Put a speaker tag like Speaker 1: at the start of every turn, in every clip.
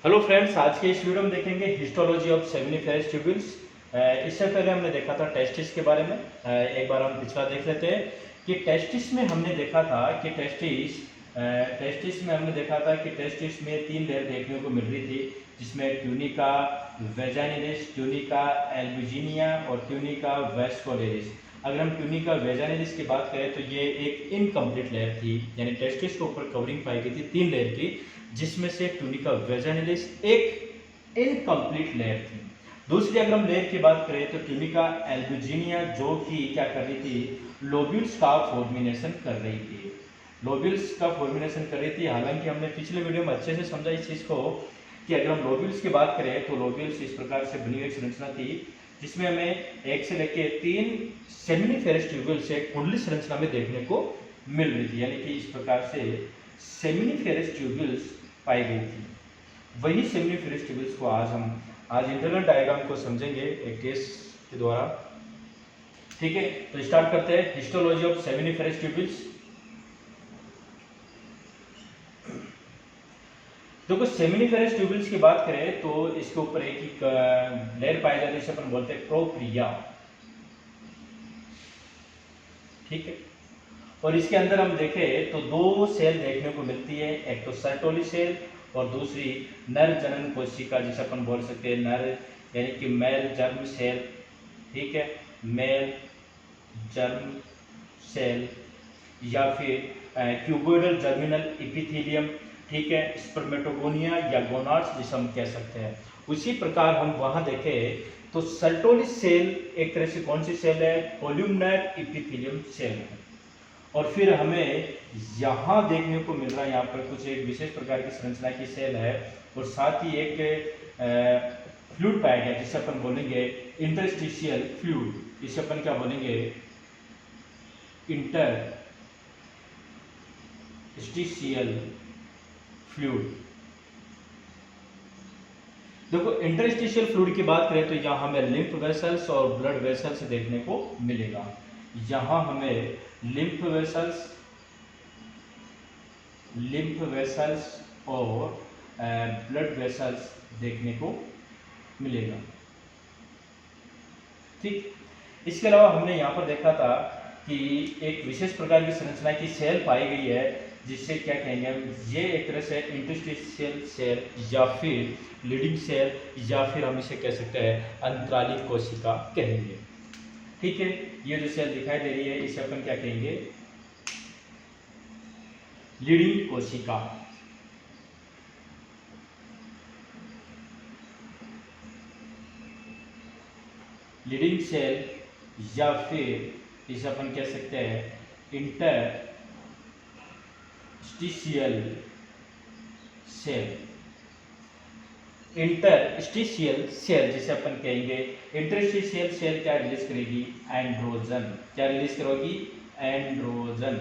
Speaker 1: Hello friends, आज के इस वीडियो में देखेंगे हिस्टोलॉजी ऑफ सेमिनिफेरस ट्यूब्यूल्स। इससे पहले हमने देखा था टेस्टिस के बारे में। एक बार हम पिछला देख लेते हैं कि टेस्टिस में हमने देखा था कि टेस्टिस में हमने देखा था कि टेस्टिस में तीन लेयर देखने को मिल रही थी, जिसमें ट्यूनिका वेजानिलिस, ट्यूनिका एल्बुजिनिया और ट्यूनिका वेस्कोलेरिस। अगर हम ट्यूनिका वेजानिलिस की बात करें तो ये एक इनकम्प्लीट लेयर थी, यानी टेस्टिस के ऊपर कवरिंग पाई गई थी तीन लेयर की, जिसमें से ट्यूनिका वेजानिलिस एक इनकम्प्लीट लेयर थी। दूसरी अगर हम लेयर की बात करें तो ट्यूनिका एल्बुजिनिया, जो कि क्या कर रही थी, लोब्यूल्स का फॉर्मिनेशन कर रही थी। लोब्यूल्स का फॉर्मिनेशन कर रही थी। हालांकि हमने पिछले वीडियो में अच्छे से समझा इस चीज़ को कि अगर हम लोब्यूल्स की बात करें तो लोब्यूल्स इस प्रकार से बनी हुई संरचना थी, जिसमें हमें एक से लेकर तीन सेमिनिफेरस ट्यूब्यूल्स एक कुंडली संरचना में देखने को मिल रही थी, यानी कि इस प्रकार से सेमिनिफेरस ट्यूब्यूल्स पाई गई थी। वही सेमिनिफेरस ट्यूब्यूल्स को आज इंटरनल डायग्राम को समझेंगे एक केस के द्वारा। ठीक है, तो स्टार्ट करते हैं हिस्टोलॉजी ऑफ सेमिनिफेरस ट्यूब्यूल्स। देखो, सेमिनिफेरस ट्यूब्यूल्स की बात करें तो इसके ऊपर एक लेयर पाई जाती है, जिसे अपन बोलते हैं प्रोप्रिया। ठीक है, और इसके अंदर हम देखें तो दो सेल देखने को मिलती है, एक तो सर्टोली सेल और दूसरी नर जनन कोशिका, जिसे अपन बोल सकते हैं नर, यानी कि मेल जर्म सेल। ठीक है, मेल जर्म सेल या फिर क्यूबोइडल जर्मिनल इपिथेलियम। ठीक है, स्पर्मेटोगोनिया या गोनाड्स जिसे हम कह सकते हैं। उसी प्रकार हम वहां देखें तो सर्टोली सेल एक तरह से कौन सी सेल है, कोल्यूमनर इपिथेलियम सेल है। और फिर हमें यहाँ देखने को मिल रहा है, यहाँ पर कुछ एक विशेष प्रकार की संरचना की सेल है, और साथ ही एक फ्लूइड पाया गया, जिसे अपन बोलेंगे इंटरस्टिशियल फ्लूइड। इसे अपन क्या बोलेंगे, इंटरस्टिशियल फ्लूइड। देखो, इंटरस्टिशियल फ्लूइड की बात करें तो यहाँ हमें लिम्फ वेसल्स और ब्लड वेसल्स देखने को मिलेगा। यहाँ हमें लिम्फ वेसल्स और ब्लड वेसल्स देखने को मिलेगा। ठीक, इसके अलावा हमने यहाँ पर देखा था कि एक विशेष प्रकार की संरचना की सेल पाई गई है, जिससे क्या कहेंगे हम, ये एक तरह से इंटरस्टिशियल सेल या फिर लीडिंग सेल या फिर हम इसे कह सकते हैं अंतराली कोशिका कहेंगे। ठीक है, ये जो सेल दिखाई दे रही है इसे अपन क्या कहेंगे, लीडिंग कोशिका। लीडिंग सेल या फिर इसे अपन कह सकते हैं इंटरस्टिशियल सेल। इंटरस्टिशियल सेल जिसे अपन कहेंगे, इंटरस्टिशियल सेल क्या रिलीज करेगी, एंड्रोजन। क्या रिलीज करोगी, एंड्रोजन।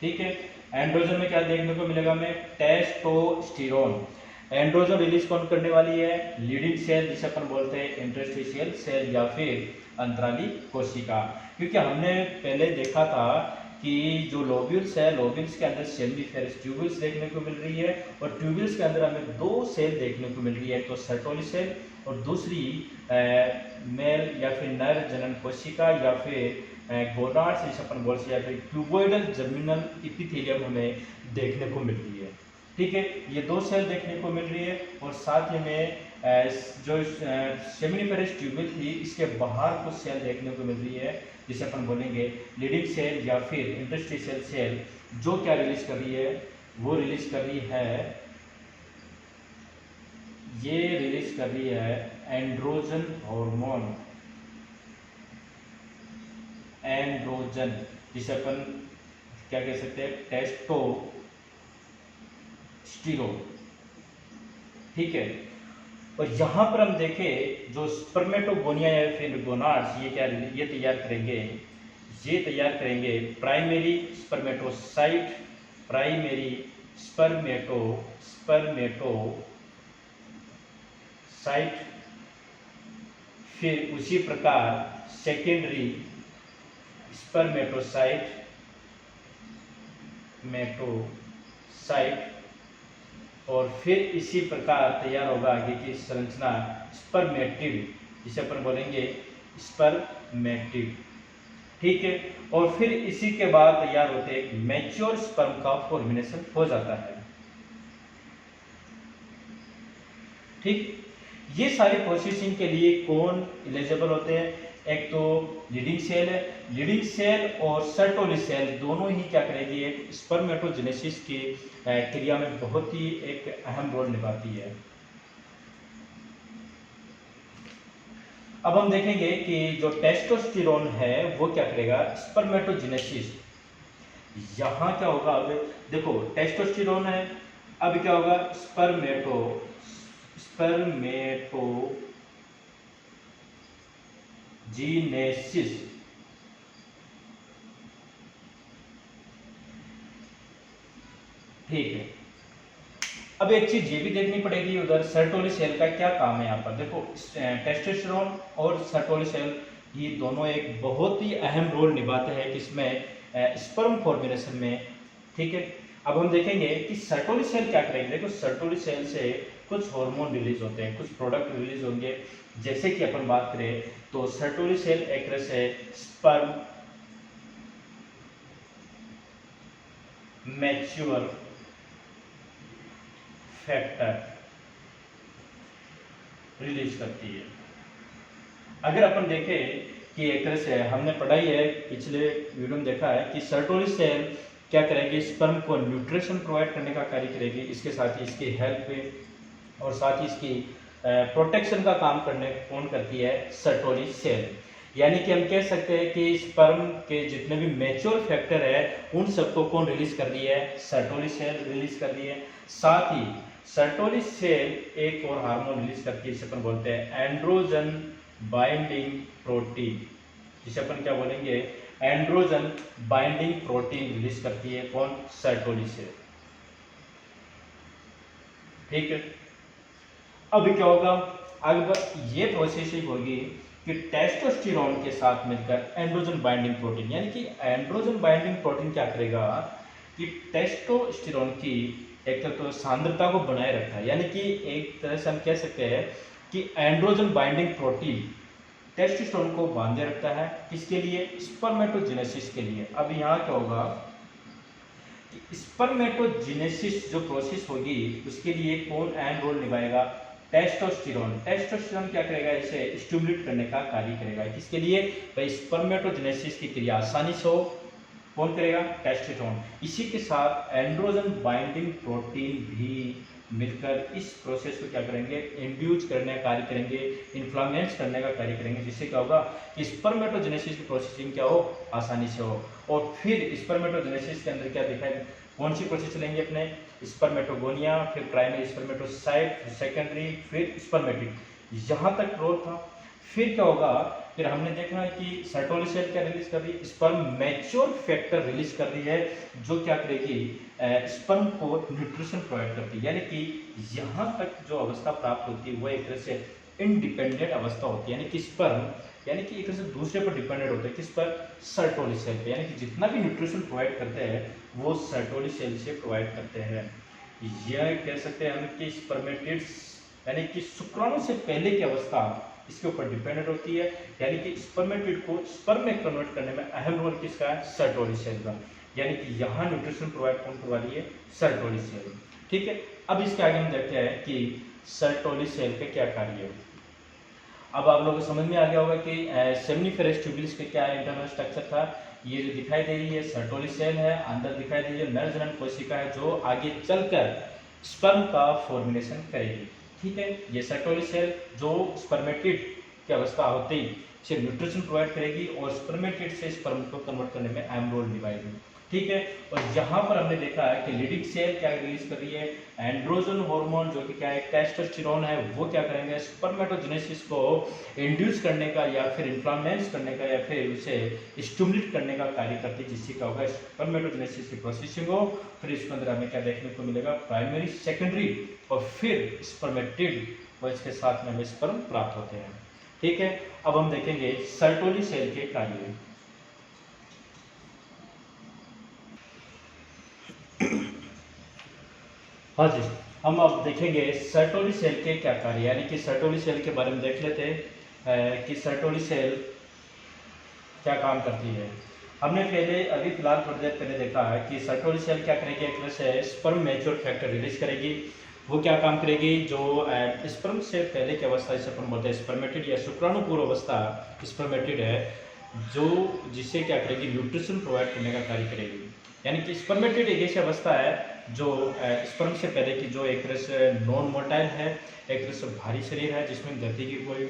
Speaker 1: ठीक है, एंड्रोजन में क्या देखने को मिलेगा हमें, टेस्टोस्टेरोन। एंड्रोजन रिलीज कौन करने वाली है, लीडिंग सेल जिसे अपन बोलते हैं इंटरस्टिशियल सेल या फिर अंतराली कोशिका। क्योंकि हमने पहले देखा था कि जो लोब्यूल्स है, लोब्यूल्स के अंदर सेमिनिफेरस ट्यूब्यूल्स देखने को मिल रही है, और ट्यूब्यूल्स के अंदर हमें दो सेल देखने को मिल रही है, तो सर्टोली सेल और दूसरी मेल या फिर नर जनन कोशिका या फिर गोनाड्स जिसे अपन बोल सकते हैं, या फिर क्यूबोइडल जर्मिनल इपिथेलियम हमें देखने को मिल रही है। ठीक है, ये दो सेल देखने को मिल रही है, और साथ ही में जो सेमिनिफेरस ट्यूब्यूल थी इसके बाहर कुछ सेल देखने को मिल रही है, जिसे अपन बोलेंगे लीडिंग सेल या फिर इंटरस्टिशियल सेल। जो क्या रिलीज कर रही है, वो रिलीज कर रही है, ये रिलीज कर रही है एंड्रोजन हार्मोन। एंड्रोजन जिसे अपन क्या कह सकते हैं, टेस्टोस्टेरोन। ठीक है, और यहां पर हम देखें जो स्पर्मेटोगोनिया या फिर गोनाड्स, ये तैयार करेंगे प्राइमरी स्पर्मेटोसाइट, प्राइमरी स्पर्मेटोसाइट। फिर उसी प्रकार सेकेंडरी स्पर्मेटोसाइट, साइट और फिर इसी प्रकार तैयार होगा आगे की संरचना स्पर्मेटिड, जिसे अपन बोलेंगे स्पर्मेटिड। ठीक है, और फिर इसी के बाद तैयार होते एक मैच्योर स्पर्म का फॉर्मेशन हो जाता है। ठीक, ये सारी प्रोसेसिंग के लिए कौन एलिजिबल होते हैं? एक तो लीडिंग सेल है, लीडिंग सेल और सर्टोली सेल दोनों ही क्या करेगी, एक स्पर्मेटोजेनेसिस की क्रिया में बहुत ही एक अहम रोल निभाती है। अब हम देखेंगे कि जो टेस्टोस्टेरोन है वो क्या करेगा, स्पर्मेटोजेनेसिस, यहां क्या होगा, अब देखो टेस्टोस्टेरोन है, अब क्या होगा, स्पर्मेटोजेनेसिस। ठीक है, अब एक चीज ये भी देखनी पड़ेगी, उधर सर्टोली सेल का क्या काम है। यहाँ पर देखो टेस्टोस्टेरोन और सर्टोली सेल ये दोनों एक बहुत ही अहम रोल निभाते हैं किसमें, स्पर्म फॉर्मेशन में। ठीक है, अब हम देखेंगे कि सर्टोली सेल क्या करेंगे। देखो सर्टोली सेल से कुछ हार्मोन रिलीज होते हैं, कुछ प्रोडक्ट रिलीज होंगे। जैसे कि अपन बात करें तो सर्टोली सेल एक तरह से स्पर्म मैच्योर फैक्टर रिलीज करती है। अगर अपन देखें कि एक तरह से हमने पढ़ाई है, पिछले वीडियो में देखा है कि सर्टोली सेल क्या करेगी, स्पर्म को न्यूट्रिशन प्रोवाइड करने का कार्य करेगी, इसके साथ ही इसकी हेल्प और साथ ही इसकी प्रोटेक्शन का काम करने कौन करती है, सर्टोली सेल। यानी कि हम कह सकते हैं कि स्पर्म के जितने भी मैच्योर फैक्टर है उन सबको कौन रिलीज कर दी है, सर्टोली सेल रिलीज कर दी है। साथ ही सर्टोली सेल एक और हार्मोन रिलीज करती है, जिसे अपन बोलते हैं एंड्रोजन बाइंडिंग प्रोटीन, जिसे अपन क्या बोलेंगे, एंड्रोजन बाइंडिंग प्रोटीन रिलीज करती है कौन, सर्टोली सेल। ठीक है, अब क्या होगा, अब ये प्रोसेसिंग होगी कि टेस्टोस्टेरोन के साथ मिलकर एंड्रोजन बाइंडिंग प्रोटीन, यानी कि एंड्रोजन बाइंडिंग प्रोटीन क्या करेगा कि टेस्टोस्टेरोन की एक तो सांद्रता को बनाए रखता है। यानी कि एक तरह से हम कह सकते हैं कि एंड्रोजन बाइंडिंग प्रोटीन टेस्टोस्टेरोन को बांधे रखता है, किसके लिए, स्पर्मेटोजेनेसिस के लिए। अब यहाँ क्या होगा कि स्पर्मेटोजेनेसिस जो प्रोसेस होगी उसके लिए कौन अहम रोल निभाएगा, टेस्टोस्टेरोन। टेस्टोस्टेरोन क्या करेगा, इसे स्टिमुलेट करने का कार्य करेगा, किसके लिए भाई, स्पर्मेटोजेनेसिस की क्रिया आसानी से हो, कौन करेगा, टेस्टोस्टेरोन। इसी के साथ एंड्रोजन बाइंडिंग प्रोटीन भी मिलकर इस प्रोसेस को क्या करेंगे, इंड्यूस करने का कार्य करेंगे, इन्फ्लामेंस करने का कार्य करेंगे, जिससे क्या होगा कि स्पर्मेटोजेनेसिस की प्रोसेसिंग क्या हो, आसानी से हो। और फिर स्पर्मेटोजेनेसिस के अंदर क्या दिखाई, कौन सी प्रोसेस चलेंगे अपने, स्पर्मेटोगोनिया, फिर प्राइमरी स्पर्मेटोसाइट, फिर सेकेंडरी, फिर स्पर्मेटिड, यहाँ तक रोल था। फिर क्या होगा, फिर हमने देखा है कि सर्टोली सेल क्या रिलीज कर रही है, स्पर्म मैच्योर फैक्टर रिलीज कर रही है, जो क्या करेगी, स्पर्म को न्यूट्रिशन प्रोवाइड करती है। यानी कि यहाँ तक जो अवस्था प्राप्त होती है वो एक तरह से इंडिपेंडेंट अवस्था होती है, यानी कि स्पर्म यानी कि एक तरह से दूसरे पर डिपेंडेंट होते हैं, किस पर, सर्टोली सेल पे। यानी कि जितना भी न्यूट्रिशन प्रोवाइड करते हैं वो सर्टोली सेल से प्रोवाइड करते हैं। यह कह सकते हैं हम कि स्पर्मेटिड्स यानी कि शुक्राणु से पहले की अवस्था इसके ऊपर डिपेंडेंट होती है। यानी कि स्पर्मेटिड को स्पर्म में कन्वर्ट करने में अहम रोल किसका है, सर्टोली सेल का। यानी कि यहाँ न्यूट्रिशन प्रोवाइड कौन करवा रही है, सर्टोली सेल। ठीक है, अब इसके आगे हम देखते हैं कि सर्टोली सेल का क्या कार्य है। अब आप लोगों को समझ में आ गया होगा कि सेमनीफेरस ट्यूबुल्स का क्या इंटरनल स्ट्रक्चर था। ये जो दिखाई दे रही है सर्टोली सेल है, अंदर दिखाई दे रही है नर जनन कोशिका है जो आगे चलकर स्पर्म का फॉर्मेशन करेगी। ठीक है, ये सर्टोली सेल जो स्पर्मेटिड की अवस्था होते ही सिर्फ न्यूट्रिशन प्रोवाइड करेगी और स्पर्मेटिड से स्पर्म को कन्वर्ट करने में अहम रोल निभाएगी। ठीक है, और यहाँ पर हमने देखा है कि लीडिंग सेल क्या रिलीज कर रही है, एंड्रोजन हार्मोन जो कि क्या है, टेस्टोस्टेरोन है, वो क्या करेंगे, स्पर्मेटोजेनेसिस को इंड्यूस करने का या फिर इन्फ्लामेंस करने का या फिर उसे स्टिमुलेट करने का कार्य करती है, जिससे क्या होगा, स्पर्मेटोजेनेसिस की प्रोसेसिंग हो। फिर इसके अंदर हमें क्या देखने को मिलेगा, प्राइमरी, सेकेंडरी और फिर स्पर्मेटिड और इसके साथ में हमें स्पर्म प्राप्त होते हैं। ठीक है, अब हम देखेंगे सर्टोली सेल के कार्य। हाँ जी, हम अब देखेंगे सर्टोली सेल के क्या कार्य, यानी कि सर्टोली सेल के बारे में देख लेते हैं कि सर्टोली सेल क्या काम करती है। हमने पहले अभी फिलहाल थोड़ी देर पहले देखा है कि सर्टोली सेल क्या करेगी, एक तरह से स्पर्म मैच्योर फैक्टर रिलीज करेगी। वो क्या काम करेगी, जो स्पर्म से पहले की अवस्था जिसे अपन बोलते हैं स्पर्मेटिड या शुक्राणुपूर्व अवस्था स्पर्मेटिड है, जो जिसे क्या करेगी न्यूट्रिशन प्रोवाइड करने का कार्य करेगी। यानी कि स्पर्मेटिड एक ऐसी अवस्था है जो स्पर्म से पहले की, जो एक तरह से नॉन मोटाइल है, एक तरह से भारी शरीर है जिसमें गति की कोई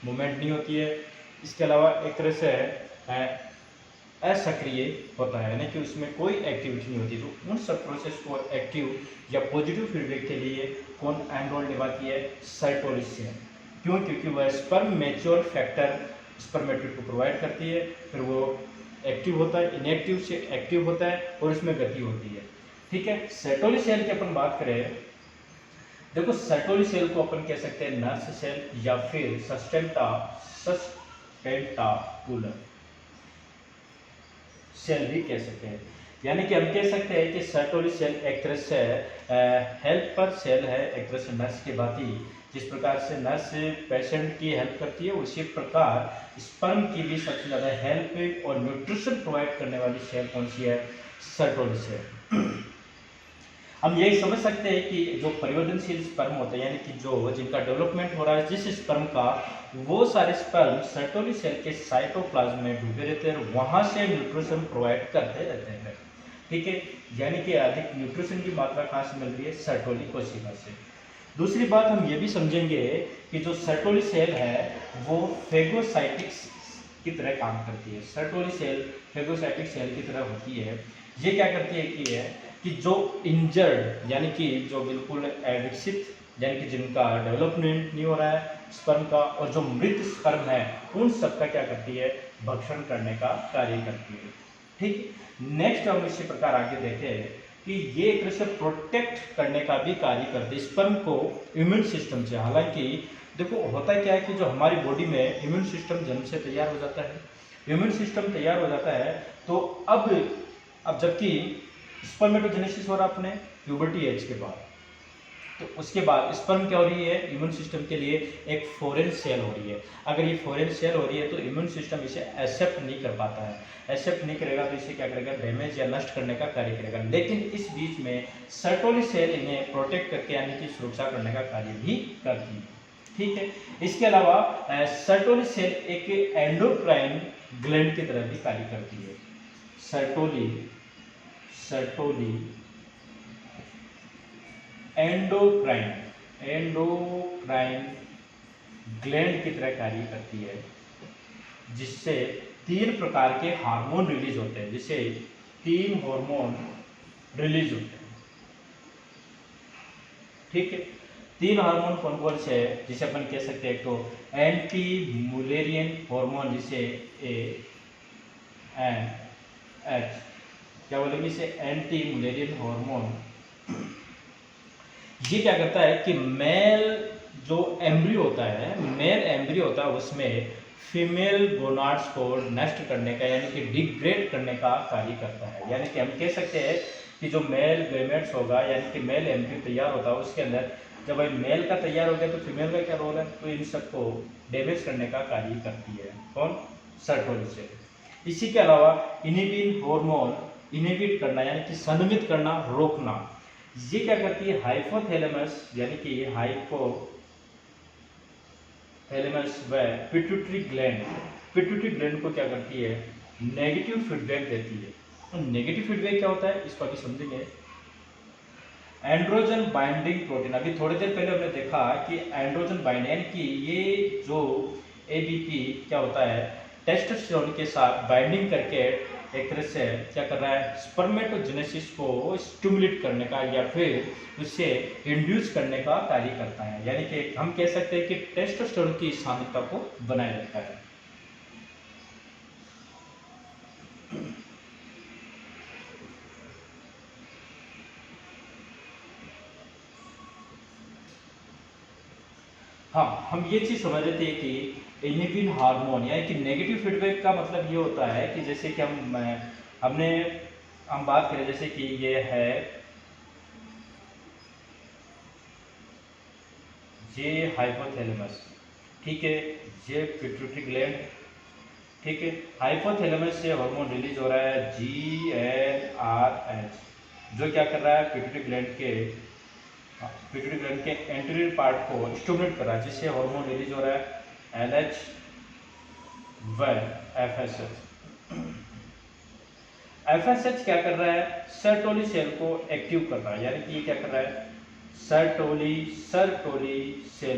Speaker 1: मूवमेंट नहीं होती है। इसके अलावा एक तरह से असक्रिय होता है, यानी कि उसमें कोई एक्टिविटी नहीं होती। तो उन सब प्रोसेस को एक्टिव या पॉजिटिव फीडबैक के लिए कौन अहम रोल निभाती है, सर्टोलिस सेल। क्यों? क्योंकि वह स्पर्म मैच्योर फैक्टर स्पर्मेटिड को प्रोवाइड करती है, फिर वो एक्टिव होता है, इनएक्टिव से एक्टिव होता है और इसमें गति होती है। ठीक है, सर्टोली सेल की अपन बात करें, देखो सर्टोली सेल को अपन कह सकते हैं नर्स सेल या फिर सस्टेंटाकुलर सेल भी कह सकते हैं। यानी कि हम कह सकते हैं कि सर्टोली सेल एक तरह से हेल्पर सेल है, एक तरह से नर्स की भांति। जिस प्रकार से नर्स पेशेंट की हेल्प करती है, उसी प्रकार स्पर्म की भी सबसे ज़्यादा हेल्प और न्यूट्रिशन प्रोवाइड करने वाली सेल कौन सी है, सर्टोली सेल। हम यही समझ सकते हैं कि जो परिवर्तनशील स्पर्म होते हैं, यानी कि जो जिनका डेवलपमेंट हो रहा है जिस स्पर्म का, वो सारे स्पर्म सर्टोली सेल के साइटोप्लाज्म में डूबे रहते हैं और वहां से न्यूट्रिशन प्रोवाइड करते रहते हैं। ठीक है, यानी कि अधिक न्यूट्रिशन की मात्रा कहाँ से मिल रही है, सर्टोली कोशिका से। दूसरी बात हम ये भी समझेंगे कि जो सर्टोली सेल है वो फेगोसाइटिक्स की तरह काम करती है। सर्टोली सेल फेगोसाइटिक सेल की तरह होती है। ये क्या करती है कि जो इंजर्ड, यानी कि जो बिल्कुल अविकसित, यानी कि जिनका डेवलपमेंट नहीं हो रहा है स्पर्म का, और जो मृत स्पर्म है, उन सब का क्या करती है, भक्षण करने का कार्य करती है। ठीक, नेक्स्ट हम इसी प्रकार आगे देखें कि ये एक तरह से प्रोटेक्ट करने का भी कार्य करते हैं स्पर्म को इम्यून सिस्टम से। हालांकि देखो होता क्या है कि जो हमारी बॉडी में इम्यून सिस्टम जन्म से तैयार हो जाता है, इम्यून सिस्टम तैयार हो जाता है, तो अब जबकि स्पर्मेटोजेनेसिस हो रहा अपने प्यूबर्टी एज के बाद, तो उसके बाद स्पर्म क्या हो रही है, इम्यून सिस्टम के लिए एक फॉरेन सेल हो रही है। अगर ये फॉरेन सेल हो रही है तो इम्यून सिस्टम इसे एक्सेप्ट नहीं कर पाता है, एक्सेप्ट नहीं करेगा तो इसे क्या करेगा, डैमेज या नष्ट करने का कार्य करेगा। लेकिन इस बीच में सर्टोली सेल इन्हें प्रोटेक्ट करके, यानी कि सुरक्षा करने का कार्य भी करती है। ठीक है, इसके अलावा सर्टोली सेल एक एंडोक्राइन ग्लैंड की तरह भी कार्य करती है। सर्टोली एंडोक्राइन ग्लैंड की तरह कार्य करती है, जिससे 3 प्रकार के हार्मोन रिलीज होते हैं, जिससे 3 हार्मोन रिलीज होते हैं। ठीक है, 3 हार्मोन कौन कौन से है, जिसे अपन कह सकते हैं, तो एंटी मुलेरियन हार्मोन, जिसे ANH क्या बोलेंगे इसे, एंटी मुलेरियन हार्मोन। ये क्या करता है कि मेल जो एम्ब्रियो होता है, मेल एम्ब्रियो होता है, उसमें फीमेल गोनाड्स को नष्ट करने का, यानी कि डिग्रेड करने का कार्य करता है। यानी कि हम कह सकते हैं कि जो मेल गैमेट्स होगा, यानी कि मेल एम्ब्रियो तैयार होता है, उसके अंदर जब भाई मेल का तैयार हो गया तो फीमेल का क्या रोल है, तो इन सबको डैमेज करने का कार्य करती है कौन, सर्टोली सेल। इसी के अलावा इनिबिन हार्मोन इनिबिट करना, यानी कि संदमित करना, रोकना, ये क्या करती है, हाइपोथैलेमस, यानी कि हाइपोथैलेमस व पिट्यूटरी ग्लैंड को क्या करती है, नेगेटिव फीडबैक देती है। तो नेगेटिव फीडबैक क्या होता है, इसको अभी समझेंगे। एंड्रोजन बाइंडिंग प्रोटीन, अभी थोड़ी देर पहले हमने देखा कि एंड्रोजन बाइंडिंग, यानी कि ये जो एबीपी क्या होता है, टेस्टोस्टेरोन के साथ बाइंडिंग करके एक तरह से क्या कर रहा है, स्पर्मेटोजेनेसिस को स्टिमुलेट करने का या फिर उससे इंड्यूस करने का कार्य करता है। यानी कि हम कह सकते हैं कि टेस्टोस्टेरोन की सांद्रता को बनाए रखता है। हाँ, हम ये चीज़ समझ रहे थे कि इनिबिन हार्मोन, यानी कि नेगेटिव फीडबैक का मतलब ये होता है कि जैसे कि हम बात करें, जैसे कि ये है ये हाइपोथैलेमस, ठीक है, ये पिट्यूटरी ग्लैंड, ठीक है। हाइपोथैलेमस से हार्मोन रिलीज हो रहा है GnRH, जो क्या कर रहा है, पिट्यूटरी ग्लैंड के एंटीरियर पार्ट को स्टिमुलेट कर रहा है, जिससे हार्मोन रिलीज हो रहा है LH व FSH। FSH क्या कर रहा है, सर्टोली सेल को एक्टिव कर रहा है, यानी कि ये क्या कर रहा है, सर्टोली सेल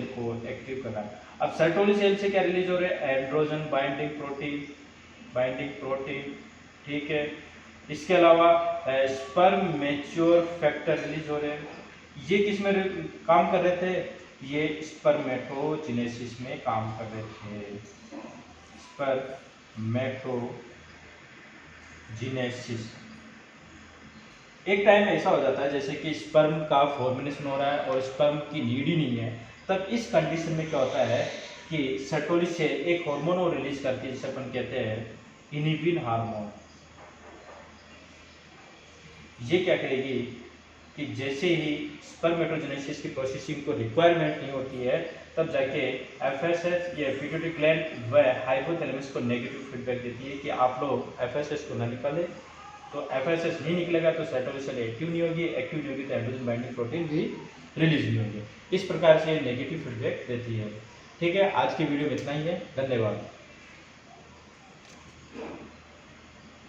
Speaker 1: को एक्टिव कर रहा है। अब सर्टोली सेल से क्या रिलीज हो रहा है, एंड्रोजन बाइंडिंग प्रोटीन, ठीक है। इसके अलावा स्पर्म मैच्योर फैक्टर रिलीज हो रहे हैं। ये किस में काम कर रहे थे, ये स्पर्मेटोजेनेसिस में काम कर रहे थे, स्पर्मेटोजेनेसिस। एक टाइम ऐसा हो जाता है जैसे कि स्पर्म का फॉर्मेशन हो रहा है और स्पर्म की नीड ही नहीं है, तब इस कंडीशन में क्या होता है कि सर्टोली से एक हार्मोन को रिलीज करती है, जिसे अपन कहते हैं इनिबिन हार्मोन। ये क्या करेगी कि जैसे ही स्पर्मेटोजेनेसिस की प्रोसेसिंग को रिक्वायरमेंट नहीं होती है, तब जाके FSH या पिट्यूटरी ग्लैंड व हाइपोथैलेमस को नेगेटिव फीडबैक देती है कि आप लोग FSH को ना निकालें। तो FSH नहीं निकलेगा तो सर्टोली सेल एक्टिव नहीं होगी, एक्टिव नहीं होगी तो एंड्रोजन बाइंडिंग प्रोटीन भी रिलीज नहीं होगी। इस प्रकार से नेगेटिव फीडबैक देती है। ठीक है, आज की वीडियो में इतना ही है, धन्यवाद।